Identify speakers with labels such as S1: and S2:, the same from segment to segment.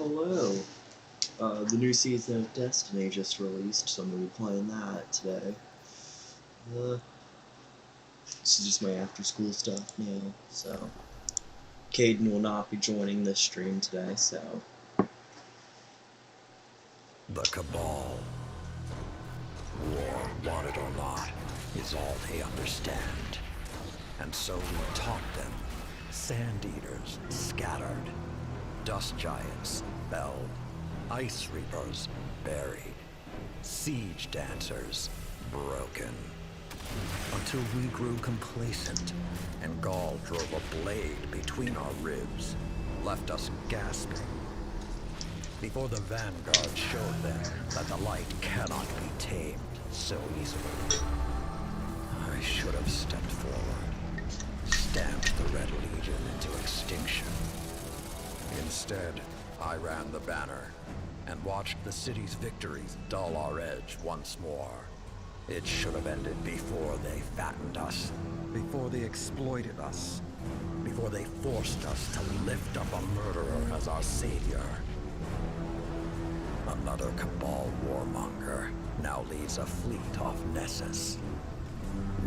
S1: Hello. The new season of Destiny just released, so I'm going to be playing that today. Uh, this is just my after-school stuff now, so... Caden will not be joining this stream today, so...
S2: The Cabal. War, want it or not, is all they understand. And so we taught them. Sand Eaters scattered. Dust Giants felled. Ice Reapers buried. Siege Dancers broken. Until we grew complacent, and Gaul drove a blade between our ribs, left us gasping. Before the Vanguard showed them that the light cannot be tamed so easily. I should have stepped forward, stamped the Red Legion into extinction. Instead, I ran the banner, and watched the city's victories dull our edge once more. It should have ended before they fattened us, before they exploited us, before they forced us to lift up a murderer as our savior. Another Cabal warmonger now leads a fleet off Nessus.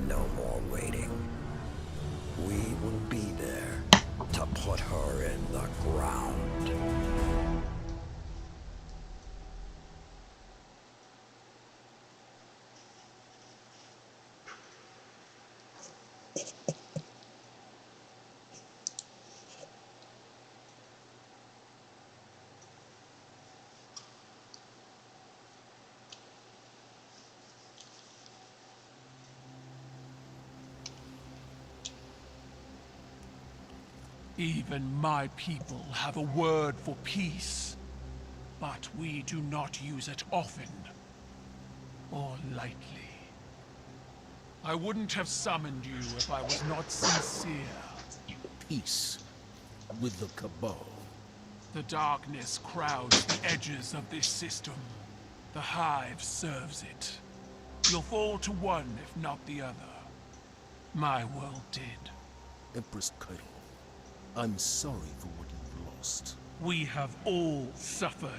S2: No more waiting. We will be there to put her in the ground.
S3: Even my people have a word for peace, but we do not use it often or lightly. I wouldn't have summoned you if I was not sincere.
S4: Peace with the Cabal.
S3: The darkness crowds the edges of this system. The Hive serves it. You'll fall to one, if not the other. My world did.
S4: Empress Keitel, I'm sorry for what you've lost.
S3: We have all suffered.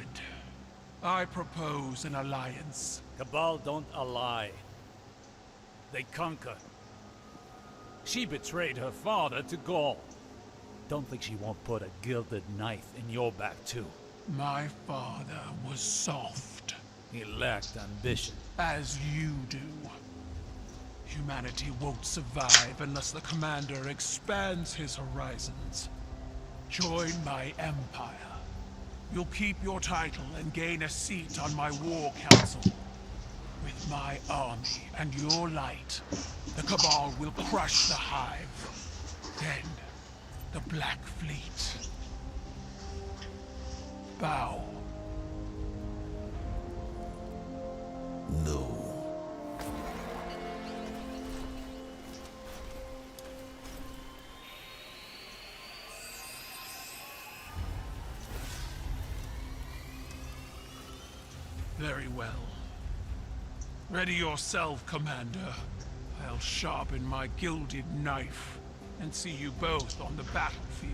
S3: I propose an alliance.
S5: Cabal don't ally. They conquer. She betrayed her father to Gaul. Don't think she won't put a gilded knife in your back too.
S3: My father was soft.
S5: He lacked ambition.
S3: As you do. Humanity won't survive unless the Commander expands his horizons. Join my empire. You'll keep your title and gain a seat on my war council. With my army and your light, the Cabal will crush the Hive. Then, the Black Fleet. Bow.
S4: No.
S3: Very well. Ready yourself, Commander. I'll sharpen my gilded knife and see you both on the battlefield.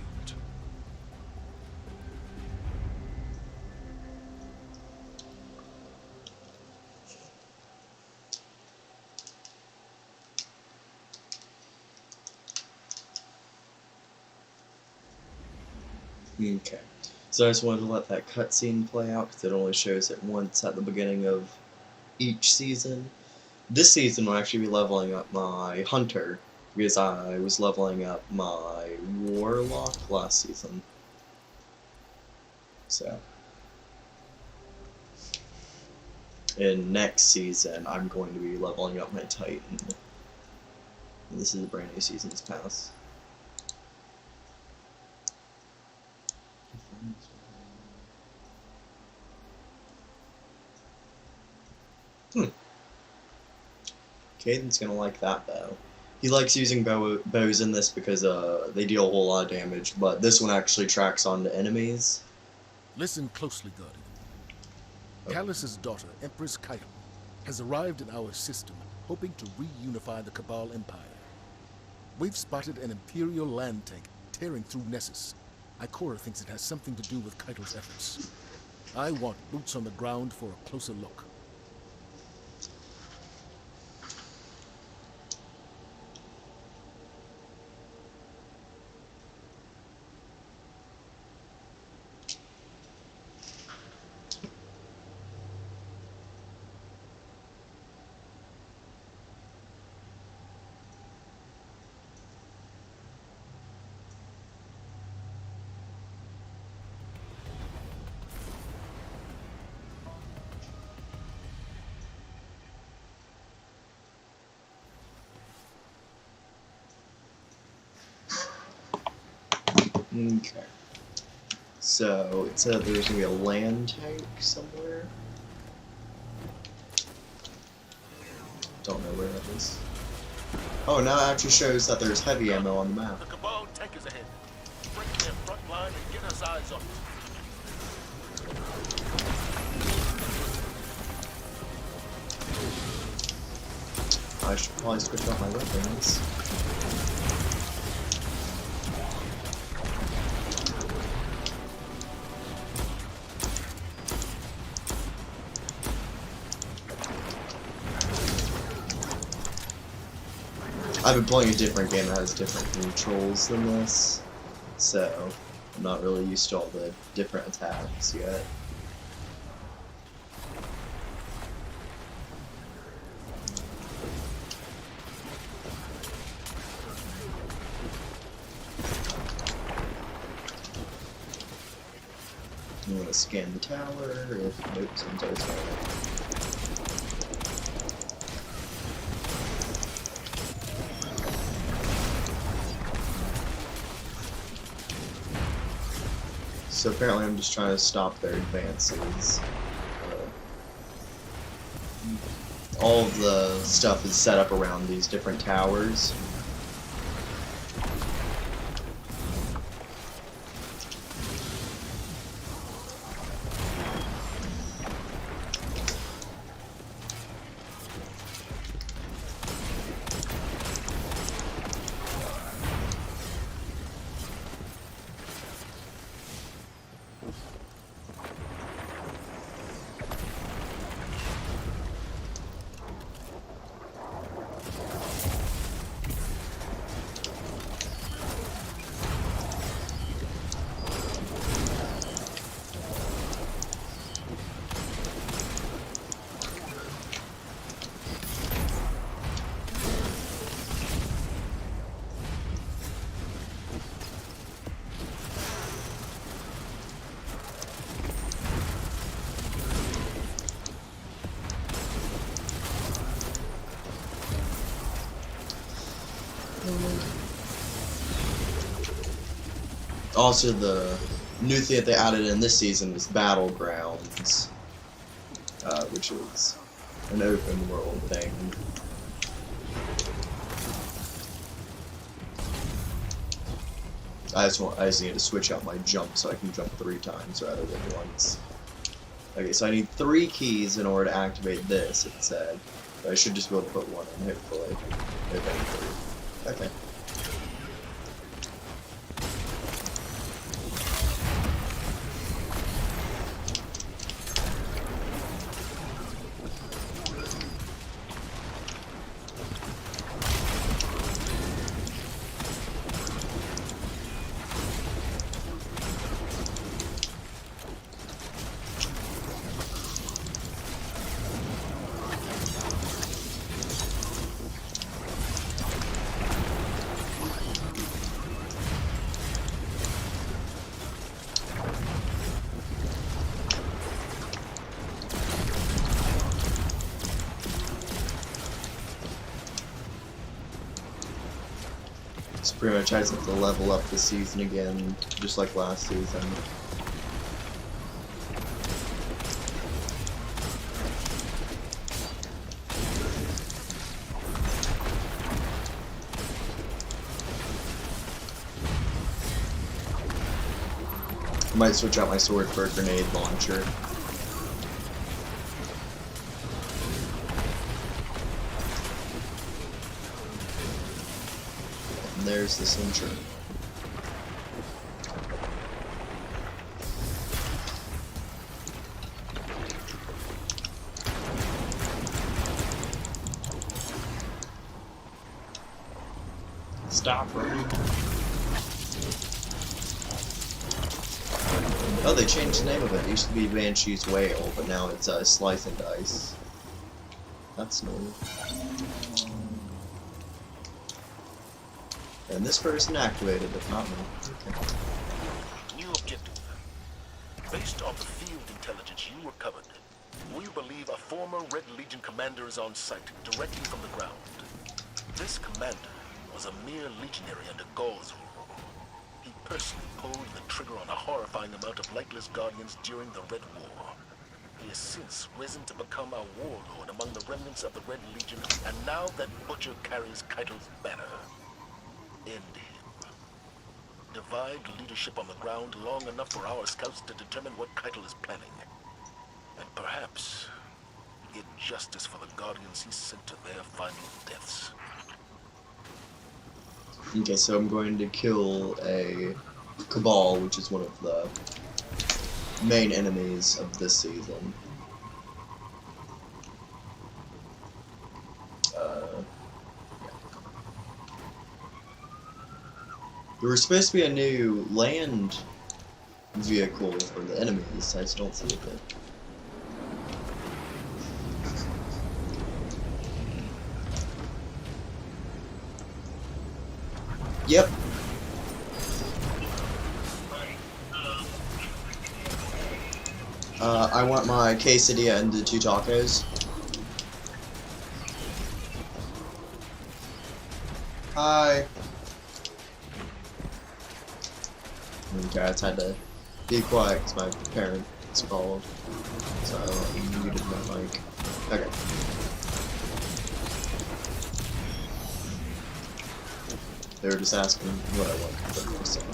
S1: Okay. So I just wanted to let that cutscene play out, because it only shows it once at the beginning of each season. This season will actually be leveling up my Hunter, because I was leveling up my Warlock last season. So. In next season, I'm going to be leveling up my Titan. And this is a brand new season's pass. Caden's gonna like that bow. He likes using bows in this because they deal a whole lot of damage, but this one actually tracks onto enemies.
S4: Listen closely, Guardian. Callus's daughter, Empress Keitel, has arrived in our system, hoping to reunify the Cabal Empire. We've spotted an Imperial land tank tearing through Nessus. Ikora thinks it has something to do with Keitel's efforts. I want boots on the ground for a closer look.
S1: Okay. So it said there's gonna be a land tank somewhere. Don't know where that is. Oh, now it actually shows that there's heavy ammo on the map.
S4: The Cabal tank is ahead. Break their front line and get us eyes on it.
S1: I should probably switch out my weapons. I've been playing a different game that has different controls than this, so I'm not really used to all the different attacks yet. You want to scan the tower? If nope, sometimes not. So apparently I'm just trying to stop their advances. All of the stuff is set up around these different towers. Also, the new thing that they added in this season was Battlegrounds, which is an open world thing. I just need to switch out my jump so I can jump 3 times rather than once. Okay, so I need 3 keys in order to activate this, it said. But I should just be able to put 1 in, hopefully. Okay. So pretty much I just have to level up this season again, just like last season. I might switch out my sword for a grenade launcher. And there's the Sentry. Stop running. Oh, they changed the name of it. It used to be Banshee's Whale, but now it's Slice and Dice. That's new. And this person activated it, not me. Okay.
S6: New objective. Based on the field intelligence you recovered, we believe a former Red Legion commander is on site, directly from the ground. This commander was a mere legionary under Gaul's rule. He personally pulled the trigger on a horrifying amount of lightless guardians during the Red War. He has since risen to become a warlord among the remnants of the Red Legion, and now that Butcher carries Keitel's banner. End him. Divide leadership on the ground long enough for our scouts to determine what Keitel is planning. And perhaps get justice for the Guardians he sent to their final deaths.
S1: Okay, so I'm going to kill a Cabal, which is one of the main enemies of this season. There was supposed to be a new land vehicle for the enemies, I just don't see it yet. Yep. I want my quesadilla and the 2 tacos. Hi. Okay, I just had to be quiet because my parents called, so I muted my mic. Okay. They were just asking what I want for myself.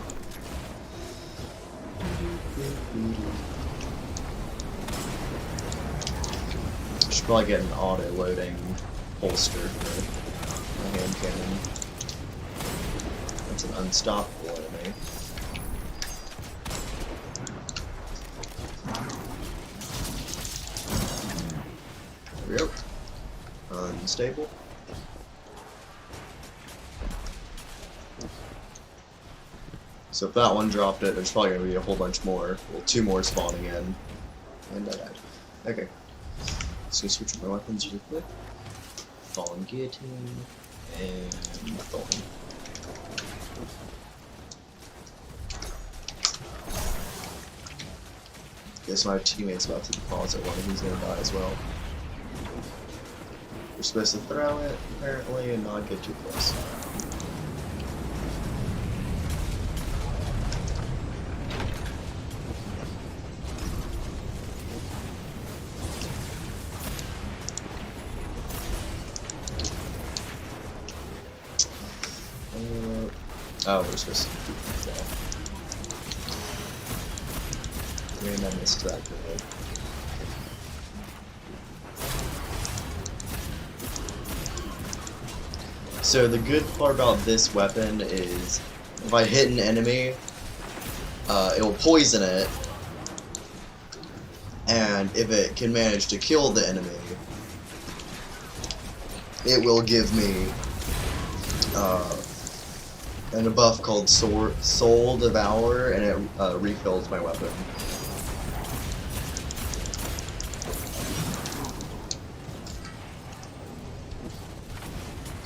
S1: I should probably get an auto-loading holster for my hand cannon. That's an unstoppable enemy. There we go. Unstable. So if that one dropped it, there's probably going to be a whole bunch more. Well, 2 more spawning in. And I died. Okay. Just going to switch my weapons real quick. Fallen Guillotine. And Thorn. Guess my teammate's about to deposit one, and he's going to die as well. We're supposed to throw it, apparently, and not get too close. Oh, we're supposed to do that. And I missed that grenade. So the good part about this weapon is if I hit an enemy, it will poison it, and if it can manage to kill the enemy, it will give me a buff called Soul Devour, and it refills my weapon.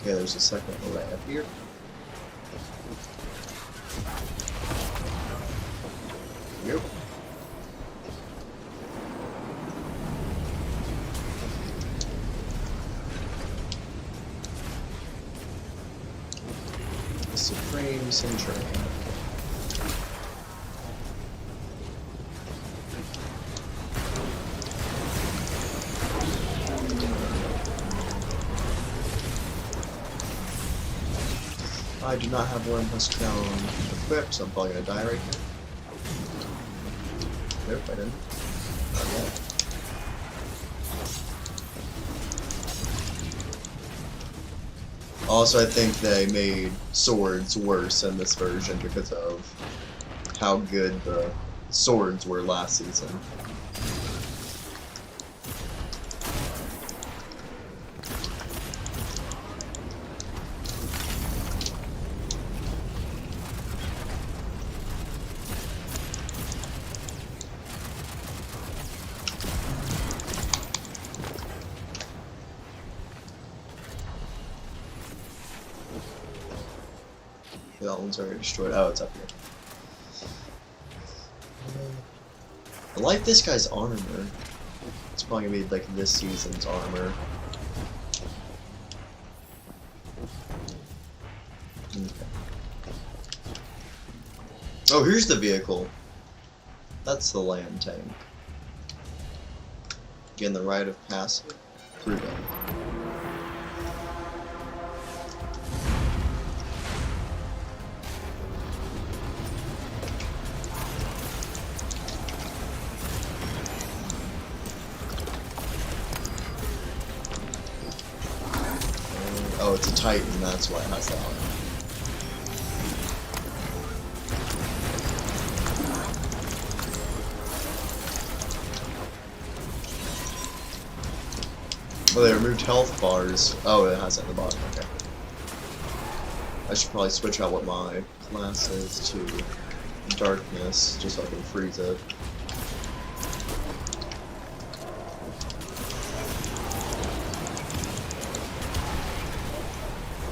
S1: Okay, there's a second array up here. Yep. Supreme Centurion. I do not have Worm Husk Crown equipped, so I'm probably gonna die right here. Nope, I didn't. Not yet. Also, I think they made swords worse in this version because of how good the swords were last season. That one's already destroyed. Oh, it's up here. I like this guy's armor. It's probably gonna be like this season's armor. Okay. Oh, here's the vehicle. That's the land tank. Gain the right of passage through them. Oh, it's a Titan, that's why it has that on it. Oh, they removed health bars. Oh, it has it at the bottom, okay. I should probably switch out what my class is to darkness, just so I can freeze it.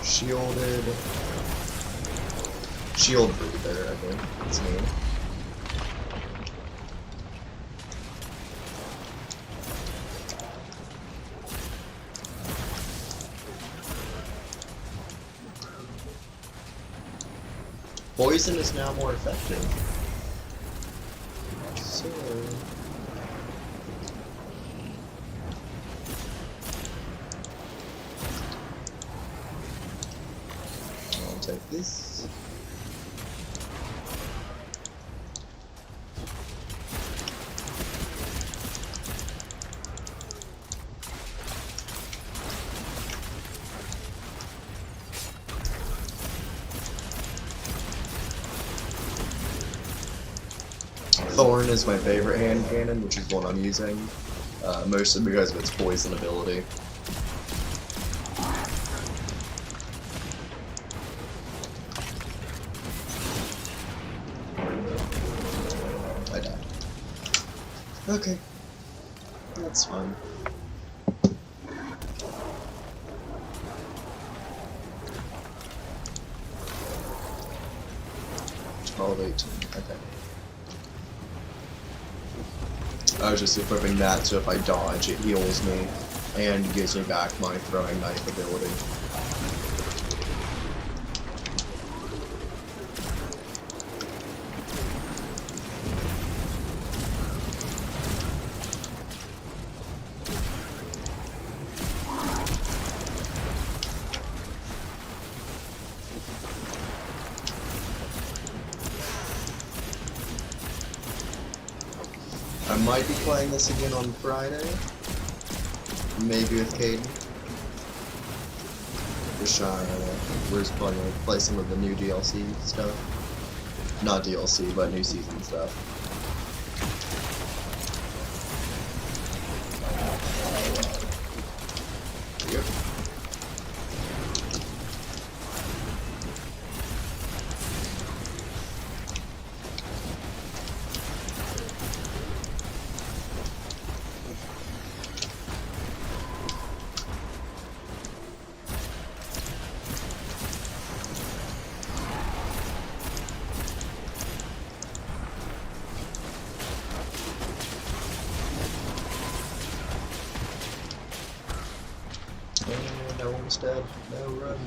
S1: Shielded. Shield breather, I think it's named. Poison is now more effective. So I'll take this. Thorn is my favorite hand cannon, which is what I'm using, mostly because of its poison ability. I died. Okay. That's fine. Twelve, 18. Okay. I was just equipping that so if I dodge, it heals me and gives me back my throwing knife ability. I might be playing this again on Friday, maybe with Caden. We're just probably gonna play some of the new DLC stuff. Not DLC, but new season stuff. Yep. And no one's dead. No run.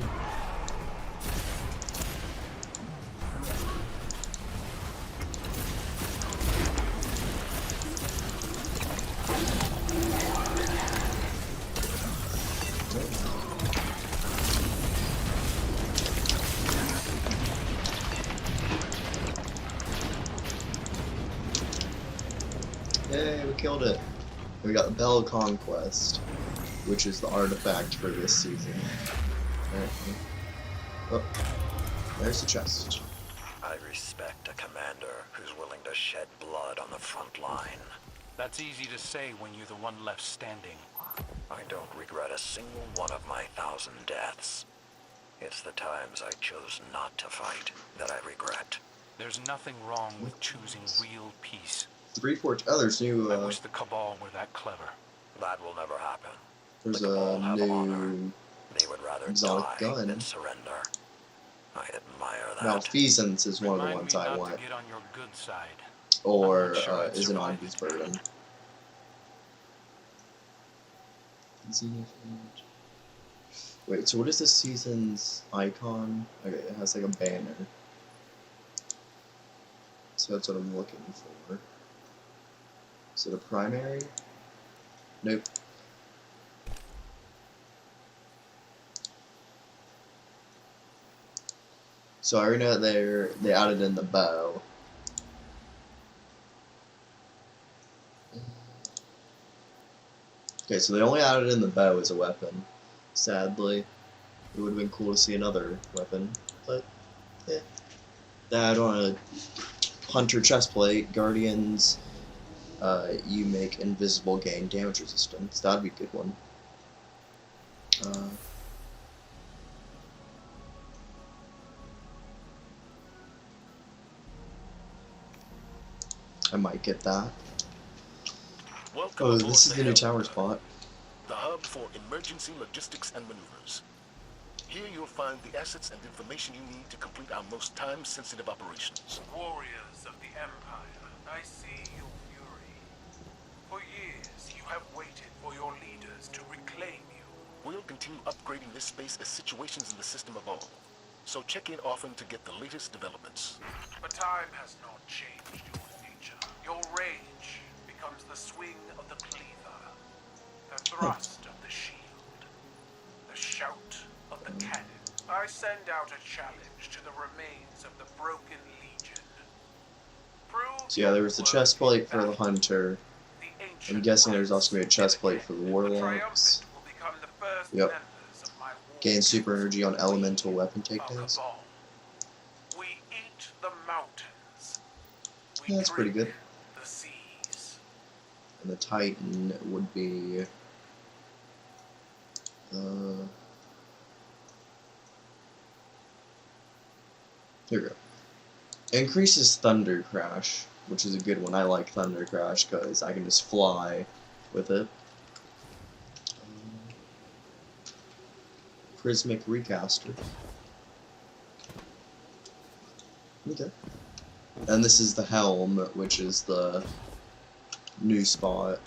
S1: Yay, we killed it. We got the Bell Conquest, which is the artifact for this season. Oh, there's the chest.
S2: I respect a commander who's willing to shed blood on the front line.
S3: That's easy to say when you're the one left standing.
S2: I don't regret a single one of my 1,000 deaths. It's the times I chose not to fight that I regret.
S3: There's nothing wrong with choosing real peace.
S1: 3-4. Oh, there's new.
S3: I wish the Cabal were that clever.
S2: That will never happen.
S1: There's
S2: The Cabal
S1: a
S2: have honor.
S1: new
S2: They would rather
S1: exotic
S2: die
S1: gun.
S2: than surrender. I admire
S1: Malfeasance is one of the
S7: Remind
S1: ones
S7: me
S1: I
S7: not
S1: want.
S7: to get on your good side.
S1: Or
S7: I'm not sure I'd
S1: is it on
S7: survive
S1: Whose
S7: it.
S1: Burden? Wait, so what is this season's icon? Okay, it has like a banner. So that's what I'm looking for. Is it a primary? Nope. So I already know that they added in the bow. Okay, so they only added in the bow as a weapon. Sadly, it would have been cool to see another weapon, but yeah. Add on a Hunter chestplate, Guardians. You make invisible, gain damage resistance. That'd be a good one. I might get that.
S6: Welcome
S1: Oh,
S6: aboard
S1: this is the new tower
S6: Helm,
S1: spot.
S6: the hub for emergency logistics and maneuvers. Here you'll find the assets and information you need to complete our most time-sensitive operations.
S3: Warriors of the Empire, I see your fury. For years, you have waited for your leaders to reclaim you.
S6: We'll continue upgrading this space as situations in the system evolve. So check in often to get the latest developments.
S3: But time has not changed your nature. Your rage becomes the swing of the cleaver, the thrust of the shield, the shout of the cannon. I send out a challenge to the remains of the Broken Legion. Prove
S1: So yeah, there was the
S3: your
S1: chest
S3: worth in
S1: plate for the
S3: battle.
S1: Hunter.
S3: The
S1: I'm
S3: ancient
S1: guessing there's
S3: ones
S1: also going to be a chest plate for the
S3: the
S1: Warlocks.
S3: triumphant will become the first
S1: Yep.
S3: members of my war
S1: Gain super
S3: council.
S1: energy on elemental weapon
S3: We
S1: takedowns.
S3: are Cabal. We eat the mountains. We
S1: Yeah, that's pretty
S3: drink
S1: good.
S3: the seas.
S1: And the Titan would be... here we go. Increases Thunder Crash, which is a good one. I like Thunder Crash because I can just fly with it. Prismic Recaster. Okay. And this is the Helm, which is the new spot.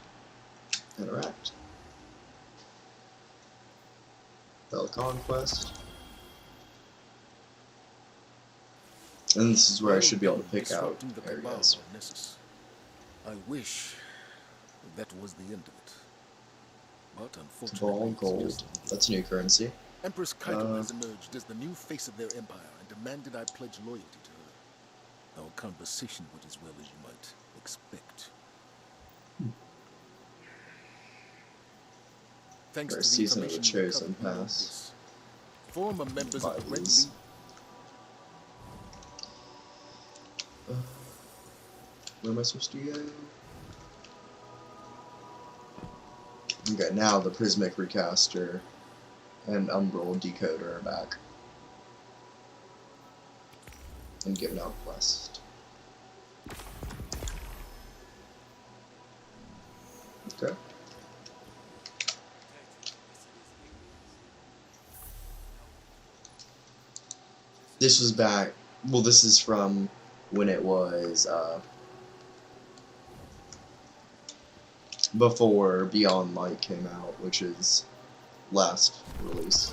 S1: Interact. Bell Conquest. And this is where I should be able to pick out
S4: Disrupting the
S1: areas.
S4: cabal of Nessus. I wish that was the end of it. But unfortunately,
S1: Ball
S4: it's
S1: Gold.
S4: just the beginning.
S1: That's new currency.
S4: Empress Kaito has emerged as the new face of their empire and demanded I pledge loyalty to her. Our conversation went as well as you might expect. Thanks
S1: First
S4: to the
S1: season of the
S4: information we
S1: Chosen
S4: recovered, we know
S1: Pass.
S4: this. Former members of the Red
S1: Bibles.
S4: League.
S1: Where am I supposed to go? Okay, now the Prismic Recaster and Umbral Decoder are back. And giving out quest. Okay. This was back, well, this is from when it was, before Beyond Light came out, which is last release.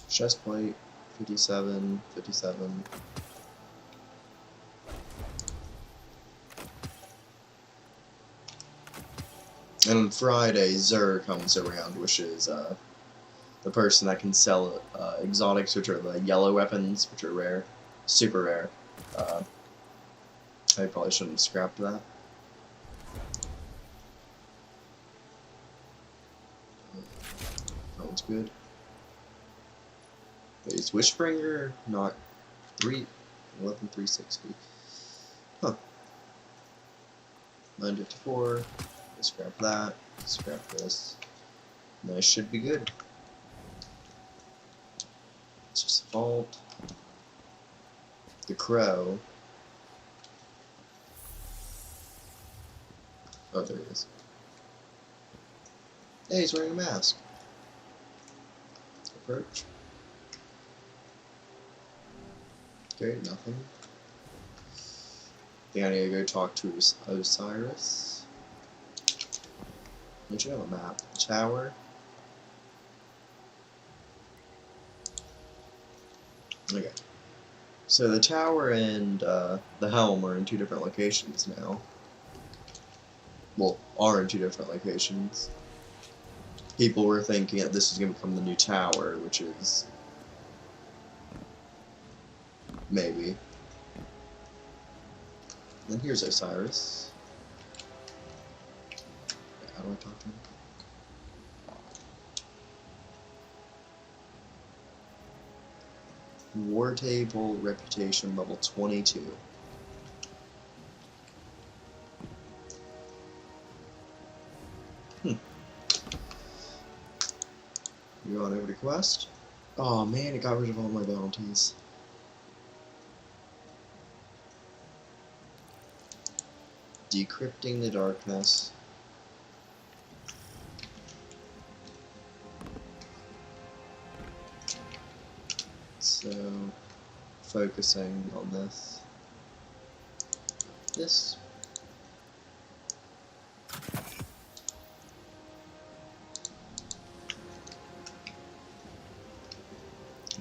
S1: Chest plate, 57, 57. And on Friday, Zur comes around, which is the person that can sell exotics, which are the yellow weapons, which are rare, super rare. I probably shouldn't have scrapped that. That one's good. Wait, is Wishbringer not 11,360? Huh. 954. Scrap that. Scrap this. And I should be good. It's just Vault. The Crow. Oh, there he is. Hey, he's wearing a mask. approach. Okay, nothing. Think I need to go talk to Osiris. Don't you have a map? Tower? Okay. So the tower and the helm are in two different locations now. Well, are in two different locations. People were thinking that this is going to become the new tower, which is... maybe. Then here's Osiris. Okay, how do I talk to him? War table, reputation level 22. You going over to quest? Oh man, it got rid of all my bounties. Decrypting the darkness. So, focusing on this. This.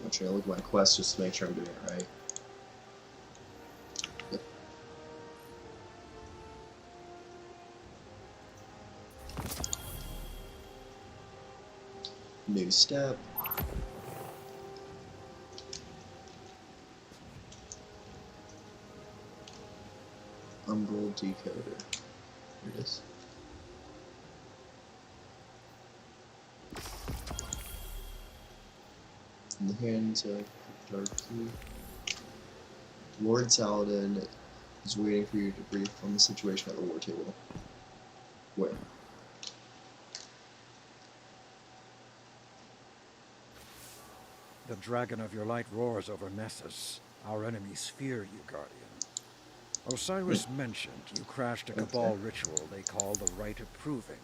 S1: I'm trying to look at my quest just to make sure I'm doing it right. Yep. New step. Umbral decoder. Here it is. In the hands of Darky. Lord Saladin is waiting for you to brief on the situation at the war table. Where?
S2: The dragon of your light roars over Nessus. Our enemies fear you, Guardian. Osiris mentioned you crashed a Cabal ritual they call the Rite of Proving.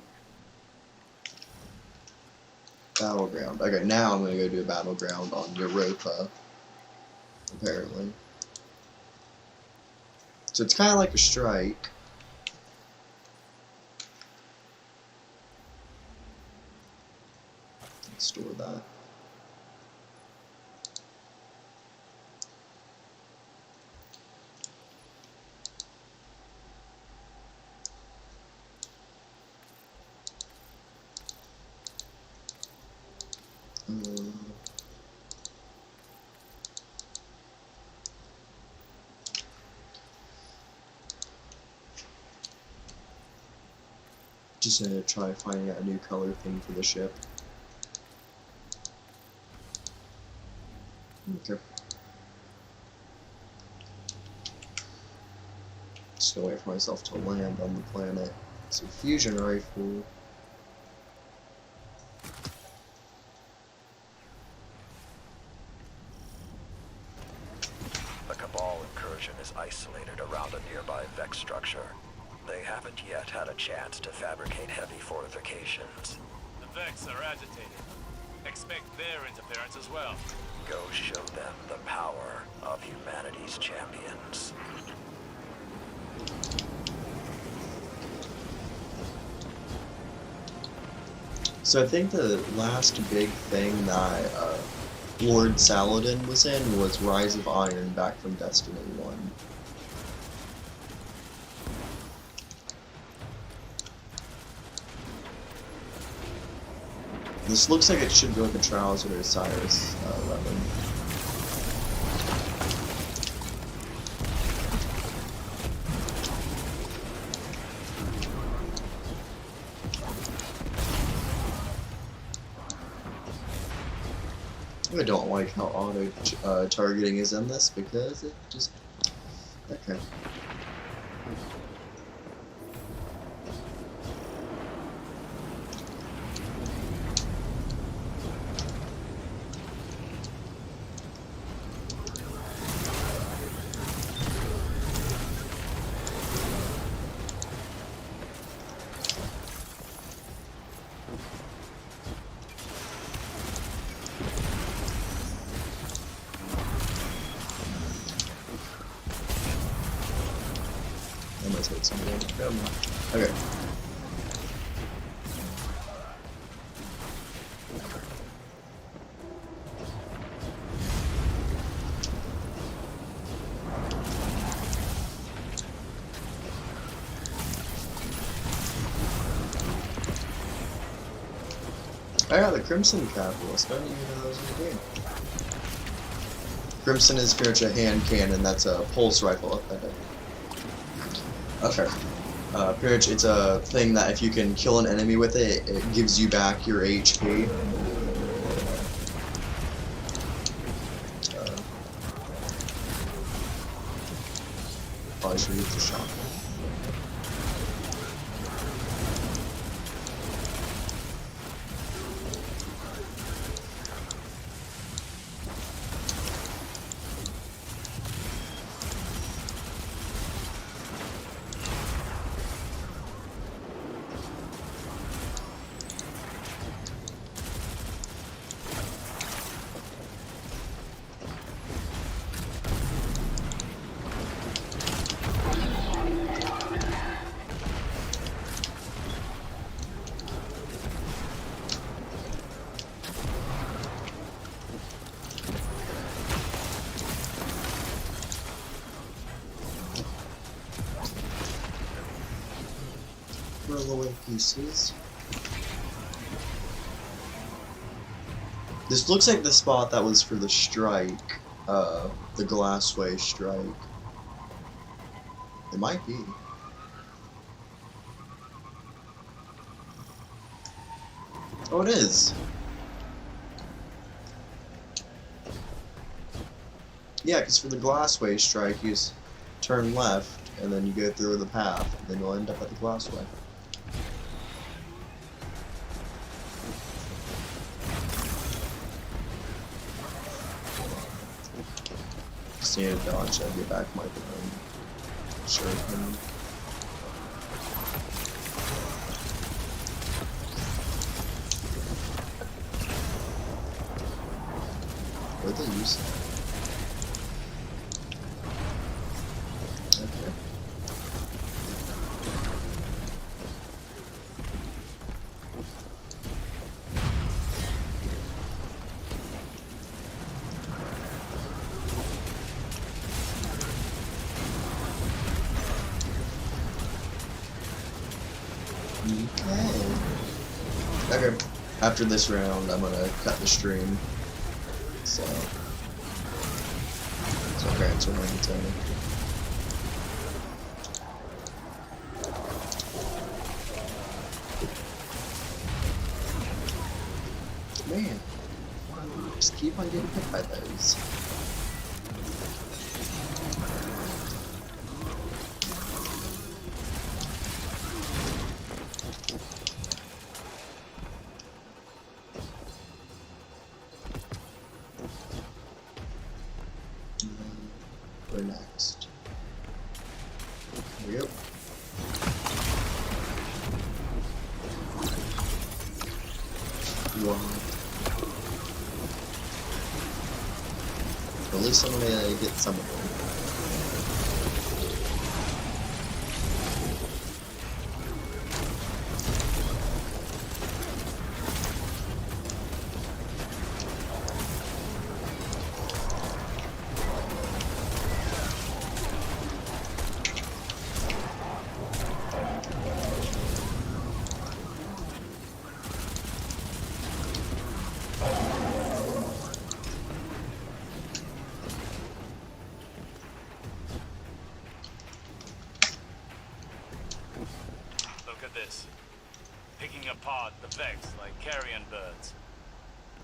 S1: Battleground. Okay, now I'm gonna go do a battleground on Europa. Apparently. So it's kinda like a strike. Let's store that. Just gonna try finding out a new color thing for the ship. Okay. Just gonna wait for myself to land on the planet. So fusion rifle.
S2: The Cabal incursion is isolated around a nearby Vex structure. They haven't yet had a chance to fabricate heavy fortifications.
S7: The Vex are agitated. Expect their interference as well.
S2: Go show them the power of humanity's champions.
S1: So I think the last big thing that Lord Saladin was in was Rise of Iron back from Destiny 1. This looks like it should go with the Trials of Osiris weapon. I don't like how auto targeting is in this because it just... okay. take some damage from him. Okay. Oh yeah, the Crimson Capitalist. I don't even know those in the game. Crimson is pretty much a hand cannon. That's a pulse rifle up ahead. Okay. Pretty much, it's a thing that if you can kill an enemy with it, it gives you back your HP. Probably should use the shotgun. Away pieces. This looks like the spot that was for the strike, the Glassway strike. It might be. Oh, it is. Yeah, because for the Glassway strike, you just turn left, and then you go through the path, and then you'll end up at the Glassway. Just need to dodge and get back my gun. Sure. Where'd they use that? Okay. Okay. After this round, I'm gonna cut the stream. So. Okay, it's what I'm telling you. Man, why do I just keep on getting hit by those? Where next? Here we go. Wow. At least I'm gonna get some of them.
S7: Look at this. Picking apart the Vex like carrion birds.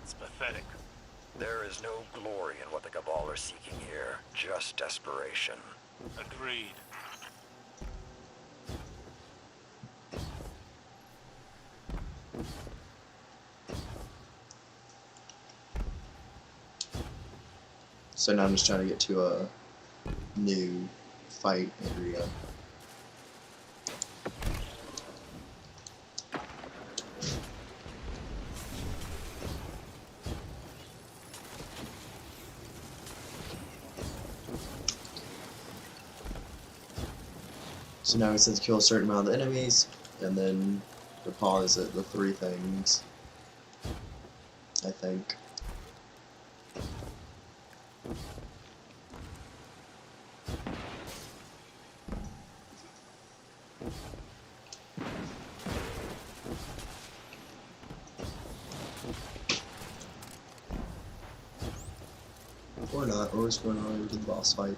S7: It's pathetic.
S2: There is no glory in what the Cabal are seeking here, just desperation.
S7: Agreed.
S1: So now I'm just trying to get to a new fight area. So now he says kill a certain amount of the enemies, and then deposit the 3 things. I think. Or not, or just going on over to the boss fight.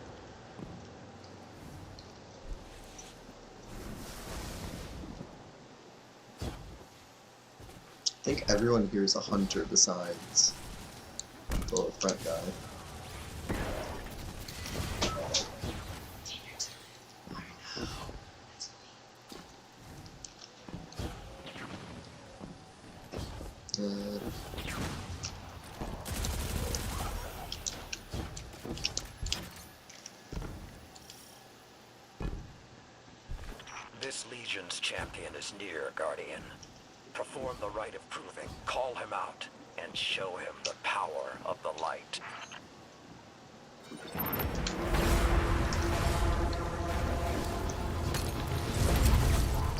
S1: I think everyone here is a hunter besides the little front guy.
S2: This Legion's champion is near, Guardian. Perform the rite of proving, call him out, and show him the power of the light.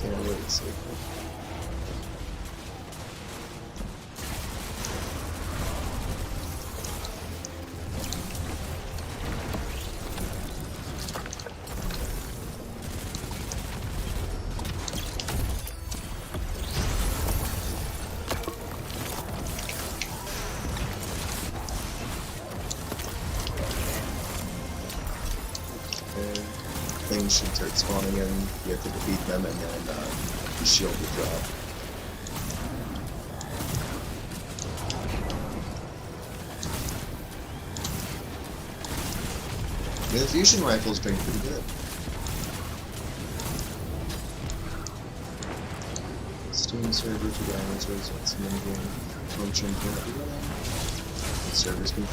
S1: Can't wait to see. Things should start spawning in, you have to defeat them, and then the shield will drop. I mean, the fusion rifle's doing pretty good. Steam server to dinosaurs, what's the game function currently running? The server's been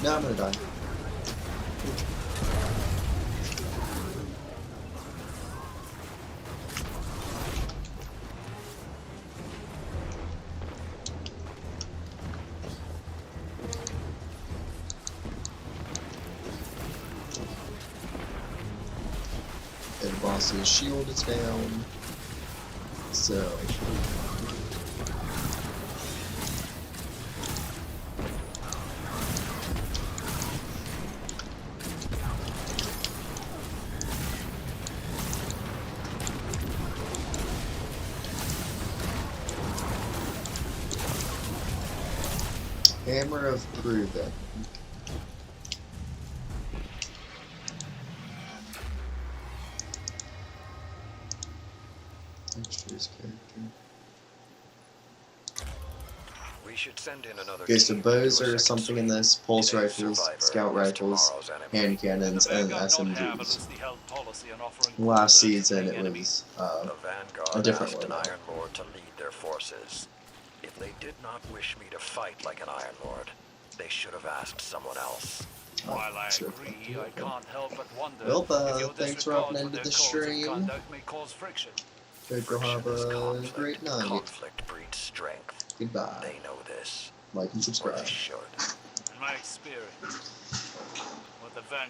S1: now I'm gonna die. And the boss's shield is down. So Hammer of Proven. Extras character.
S2: We should send in another
S1: Okay, so
S2: team
S1: bows
S2: to do a
S1: or
S2: second
S1: something in
S2: sweep.
S1: this, pulse
S2: Today's
S1: rifles,
S2: survivor
S1: scout
S2: is
S1: rifles,
S2: tomorrow's enemy.
S1: hand cannons,
S7: The
S1: and
S7: Vanguard don't have a
S1: SMGs.
S7: loosely held policy on offering
S1: Last
S7: orders to
S1: season
S7: fleeing
S1: it
S7: enemies.
S1: was
S2: The Vanguard
S1: a different
S2: asked
S1: one.
S2: an Iron Lord to lead their forces. If they did not wish me to fight like an Iron Lord, they should have asked someone else.
S7: While I
S1: sure.
S7: agree, I can't help but wonder
S1: Well,
S7: if your
S1: thanks for
S7: disregard
S1: hopping into
S7: their
S1: the
S7: codes of
S1: stream.
S7: conduct may cause friction.
S1: Hope you'll have
S2: Friction is
S1: a
S2: conflict.
S1: great night.
S2: Conflict breeds strength.
S1: Goodbye.
S2: They know this.
S1: Like and
S2: Or
S1: subscribe.
S2: they should.
S7: In my experience, what the Vanguard